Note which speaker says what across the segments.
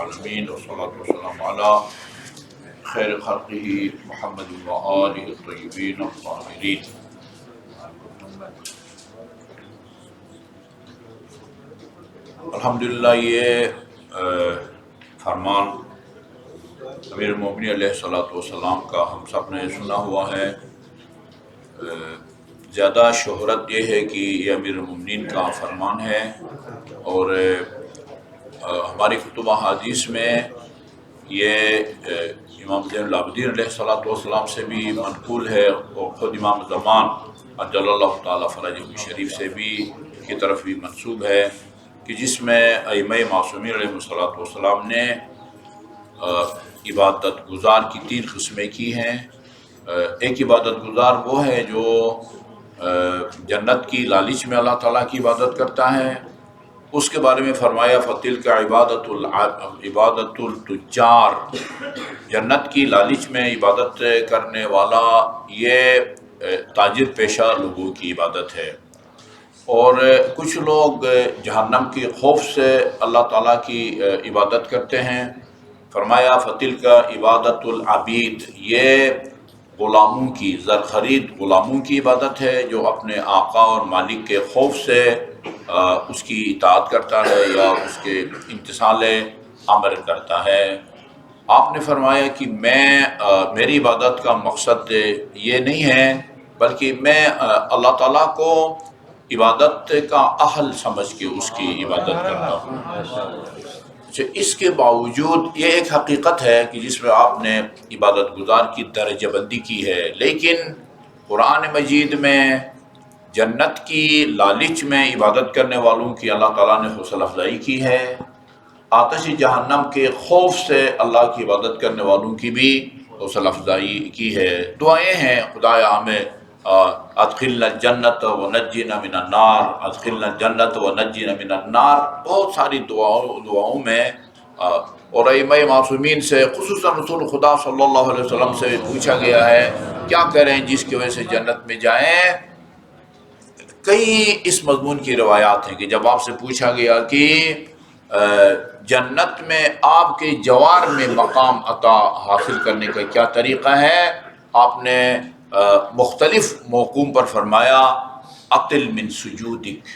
Speaker 1: العالمین والصلاة والسلام علی خیر خلقہ محمد و آلہ الطیبین الطاہرین۔ الحمدللہ یہ فرمان امیر المومنین علیہ الصلوۃ والسلام کا ہم سب نے سنا ہوا ہے۔ زیادہ شہرت یہ ہے کہ یہ امیر المومنین کا فرمان ہے، اور ہماری کتب احادیث میں یہ امام زین العابدین علیہ الصلوۃ والسلام سے بھی منقول ہے، اور خود امام زمان عجل اللہ تعالیٰ فرجہ شریف سے بھی کی طرف بھی منسوب ہے، کہ جس میں ائمہ معصومین علیہ الصلوۃ والسلام نے عبادت گزار کی 3 قسمیں کی ہیں۔ ایک عبادت گزار وہ ہے جو جنت کی لالچ میں اللہ تعالیٰ کی عبادت کرتا ہے، اس کے بارے میں فرمایا فَتِلْكَ عبادت التجار، جنت کی لالچ میں عبادت کرنے والا یہ تاجر پیشہ لوگوں کی عبادت ہے۔ اور کچھ لوگ جہنم کے خوف سے اللہ تعالیٰ کی عبادت کرتے ہیں، فرمایا فَتِلْكَ عبادت العبید، یہ غلاموں کی زر خرید غلاموں کی عبادت ہے، جو اپنے آقا اور مالک کے خوف سے اس کی اطاعت کرتا ہے یا اس کے امتثال امر کرتا ہے۔ آپ نے فرمایا کہ میری عبادت کا مقصد یہ نہیں ہے، بلکہ میں اللہ تعالیٰ کو عبادت کا اہل سمجھ کے اس کی عبادت کرتا ہوں۔ اس کے باوجود یہ ایک حقیقت ہے کہ جس میں آپ نے عبادت گزار کی درجہ بندی کی ہے، لیکن قرآن مجید میں جنت کی لالچ میں عبادت کرنے والوں کی اللہ تعالیٰ نے حوصلہ افزائی کی ہے، آتش جہنم کے خوف سے اللہ کی عبادت کرنے والوں کی بھی حوصلہ افزائی کی ہے۔ دعائیں ہیں، خدایا ہمیں ادخلنا الجنت ونجنا من النار، ادخلنا الجنت ونجنا من النار، بہت ساری دعاؤں میں اور ائمہ معصومین سے خصوصاً رسول خدا صلی اللہ علیہ وسلم سے پوچھا گیا ہے کیا کریں جس کی وجہ سے جنت میں جائیں۔ کئی اس مضمون کی روایات ہیں کہ جب آپ سے پوچھا گیا کہ جنت میں آپ کے جوار میں مقام عطا حاصل کرنے کا کیا طریقہ ہے، آپ نے مختلف موقعوں پر فرمایا اقل من سجودک،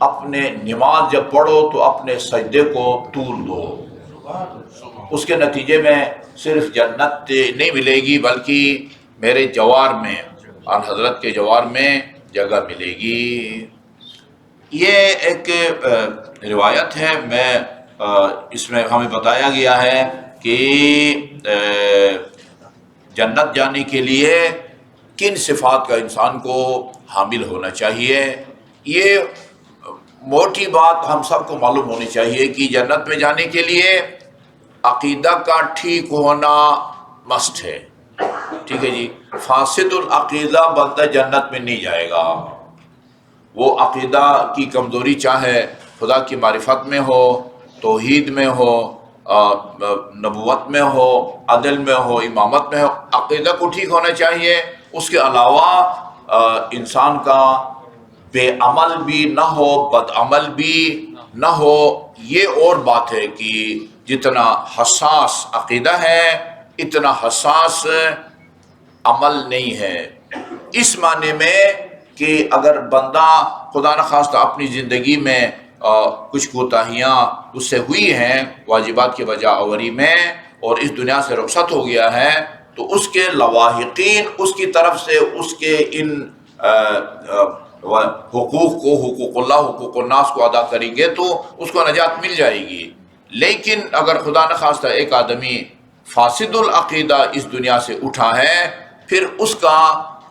Speaker 1: اپنے نماز جب پڑھو تو اپنے سجدے کو طول دو، اس کے نتیجے میں صرف جنت نہیں ملے گی بلکہ میرے جوار میں، آن حضرت کے جوار میں جگہ ملے گی۔ یہ ایک روایت ہے، اس میں ہمیں بتایا گیا ہے کہ جنت جانے کے لیے کن صفات کا انسان کو حامل ہونا چاہیے۔ یہ موٹی بات ہم سب کو معلوم ہونی چاہیے کہ جنت میں جانے کے لیے عقیدہ کا ٹھیک ہونا مسٹ ہے، ٹھیک ہے جی۔ فاسد العقیدہ بندہ جنت میں نہیں جائے گا۔ وہ عقیدہ کی کمزوری چاہے خدا کی معرفت میں ہو، توحید میں ہو، نبوت میں ہو، عدل میں ہو، امامت میں ہو، عقیدہ کو ٹھیک ہونا چاہیے۔ اس کے علاوہ انسان کا بے عمل بھی نہ ہو، بد عمل بھی نہ ہو۔ یہ اور بات ہے کہ جتنا حساس عقیدہ ہے اتنا حساس عمل نہیں ہے، اس معنی میں کہ اگر بندہ خدا نخواستہ اپنی زندگی میں کچھ کوتاہیاں اس سے ہوئی ہیں واجبات کی بجا آوری میں، اور اس دنیا سے رخصت ہو گیا ہے، تو اس کے لواحقین اس کی طرف سے اس کے ان حقوق کو، حقوق اللہ، حقوق الناس کو ادا کریں گے تو اس کو نجات مل جائے گی۔ لیکن اگر خدا نخواستہ ایک آدمی فاسد العقیدہ اس دنیا سے اٹھا ہے، پھر اس کا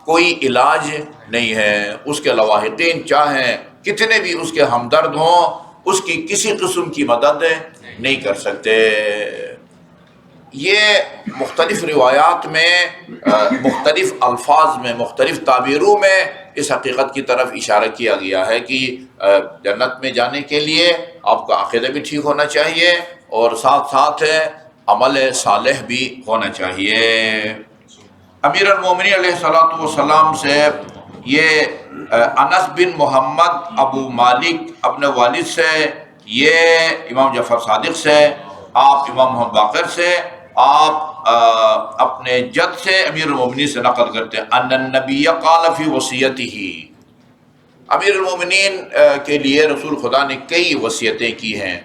Speaker 1: کوئی علاج نہیں ہے۔ اس کے لواحقین چاہیں کتنے بھی اس کے ہمدرد ہوں، اس کی کسی قسم کی مدد نہیں کر سکتے۔ یہ مختلف روایات میں، مختلف الفاظ میں، مختلف تعبیروں میں اس حقیقت کی طرف اشارہ کیا گیا ہے کہ جنت میں جانے کے لیے آپ کا عقیدہ بھی ٹھیک ہونا چاہیے، اور ساتھ ساتھ عمل صالح بھی ہونا چاہیے۔ امیر المومنین علیہ الصلوۃ والسلام سے یہ انس بن محمد ابو مالک اپنے والد سے، یہ امام جعفر صادق سے آپ امام محمد باقر سے، آپ اپنے جد سے امیر المومنین سے نقل کرتے ہیں ان النبی قال فی وصیتہ، امیر المومنین کے لیے رسول خدا نے کئی وصیتیں کی ہیں۔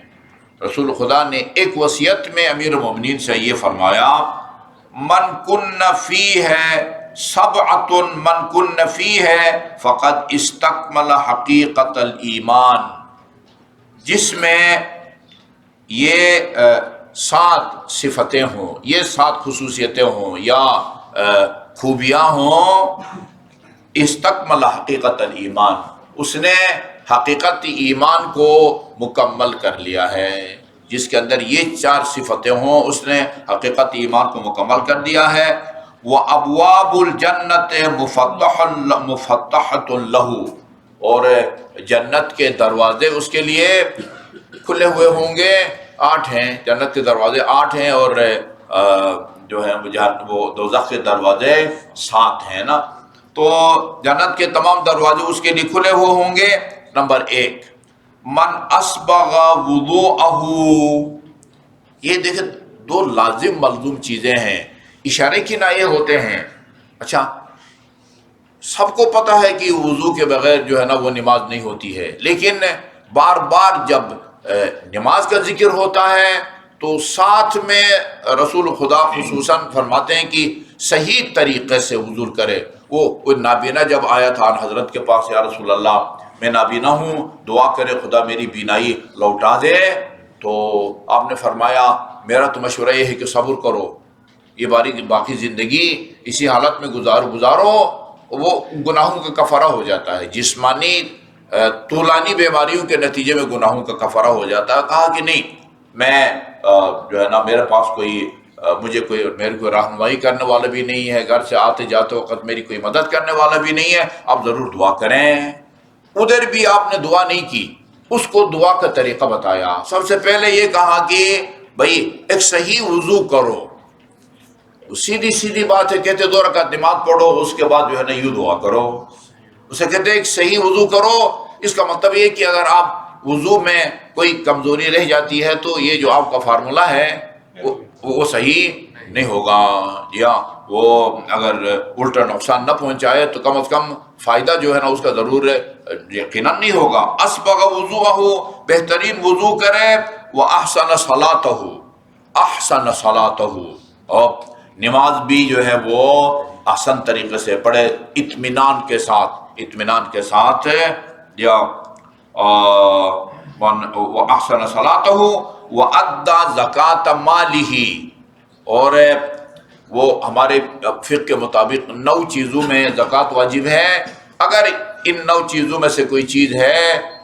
Speaker 1: رسول خدا نے ایک وصیت میں امیر المومنین سے یہ فرمایا، من کن فی ہے سبعۃ من کن فی ہے فقد استکمل حقیقت الایمان، جس میں یہ 7 صفتیں ہوں، یہ 7 خصوصیتیں ہوں یا خوبیاں ہوں، استکمل حقیقت الایمان، اس نے حقیقت ایمان کو مکمل کر لیا ہے۔ جس کے اندر یہ 4 صفتیں ہوں اس نے حقیقت ایمان کو مکمل کر دیا ہے۔ وَأَبْوَابُ الْجَنَّةِ مُفَتَّحَةٌ لَهُ، اور جنت کے دروازے اس کے لیے کھلے ہوئے ہوں گے۔ 8 ہیں جنت کے دروازے، 8 ہیں، اور جو ہے وہ دوزخ کے دروازے 7 ہیں نا، تو جنت کے تمام دروازے اس کے لیے کھلے ہوئے ہوں گے۔ نمبر 1، من اسبغ وضوءہ، یہ دیکھیں 2 لازم ملزوم چیزیں ہیں، اشارے کی نہ یہ ہوتے ہیں۔ اچھا، سب کو پتہ ہے کہ وضو کے بغیر جو ہے نا وہ نماز نہیں ہوتی ہے، لیکن بار بار جب نماز کا ذکر ہوتا ہے تو ساتھ میں رسول خدا خصوصاً فرماتے ہیں کہ صحیح طریقے سے وضو کرے۔ وہ کوئی نابینا جب آیا تھا حضرت کے پاس، یا رسول اللہ میں نابینا ہوں، دعا کرے خدا میری بینائی لوٹا دے، تو آپ نے فرمایا میرا تو مشورہ یہ ہے کہ صبر کرو، یہ باقی زندگی اسی حالت میں گزارو، وہ گناہوں کا کفارہ ہو جاتا ہے، جسمانی طولانی بیماریوں کے نتیجے میں گناہوں کا کفارہ ہو جاتا ہے۔ کہا کہ نہیں، میں جو ہے نا میرے پاس میری کوئی رہنمائی کرنے والا بھی نہیں ہے، گھر سے آتے جاتے وقت میری کوئی مدد کرنے والا بھی نہیں ہے، آپ ضرور دعا کریں۔ ادھر بھی آپ نے دعا نہیں کی، اس کو دعا کا طریقہ بتایا۔ سب سے پہلے یہ کہا کہ بھائی ایک صحیح وضو کرو، سیدھی بات ہے، کہتے 2 رکعت نماز پڑھو، اس کے بعد جو ہے نا یوں دعا کرو، اسے کہتے ایک صحیح وضو کرو۔ اس کا مطلب یہ کہ اگر آپ وضو میں کوئی کمزوری رہ جاتی ہے تو یہ جو آپ کا فارمولہ ہے وہ صحیح نہیں ہوگا، یا وہ اگر الٹا نقصان نہ پہنچائے تو کم از کم فائدہ جو ہے نا اس کا ضرور یقیناً نہیں ہوگا۔ اسبغ وضوءہ، بہترین وضو کرے، وَأَحْسَنَ صَلَاتَهُ، احسن صلاتہ، اور نماز بھی جو ہے وہ احسن طریقے سے پڑھے، اطمینان کے ساتھ یا وَأَحْسَنَ صَلَاتَهُ وَأَدَّى زَكَاةَ مَالِهِ، اور وہ ہمارے فقہ کے مطابق 9 چیزوں میں زکوٰۃ واجب ہے۔ اگر ان 9 چیزوں میں سے کوئی چیز ہے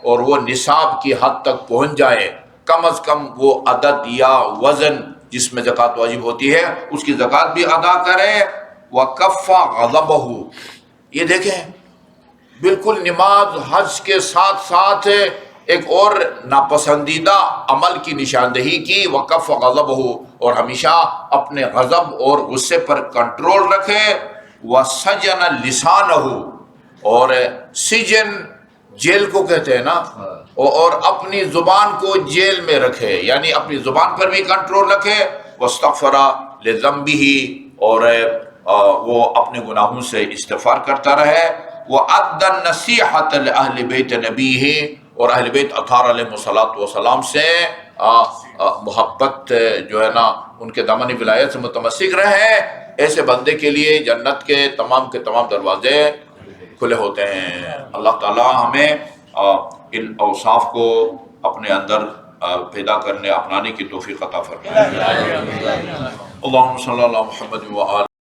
Speaker 1: اور وہ نصاب کی حد تک پہنچ جائے، کم از کم وہ عدد یا وزن جس میں زکوٰۃ واجب ہوتی ہے اس کی زکوٰۃ بھی ادا کرے۔ وَكَفَّ غَضَبَهُ، یہ دیکھیں بالکل نماز حج کے ساتھ ایک اور ناپسندیدہ عمل کی نشاندہی کی، وَكَفَّ غَضَبَهُ، اور ہمیشہ اپنے غضب اور غصے پر کنٹرول رکھے۔ وَسَجَنَ لِسَانَهُ، اور سجن جیل کو کہتے ہیں نا، اور اپنی زبان کو جیل میں رکھے، یعنی اپنی زبان پر بھی کنٹرول رکھے۔ وَاسْتَغْفَرَ لِذَنبِهِ، اور وہ اپنے گناہوں سے استغفار کرتا رہے۔ وَأَدَّى النَّصِيحَةَ لِأَهْلِ بَيْتِ نَبِيِّهِ، اور اہل بیت اطہار علیہ الصلوۃ سے محبت جو ہے نا ان کے دامن ولایت سے متمسک رہے۔ ایسے بندے کے لیے جنت کے تمام دروازے کھلے ہوتے ہیں۔ اللہ تعالی ہمیں ان اوصاف کو اپنے اندر پیدا کرنے، اپنانے کی توفیق عطا فرمائے۔ اللہم صلی اللہ محمد و آلہ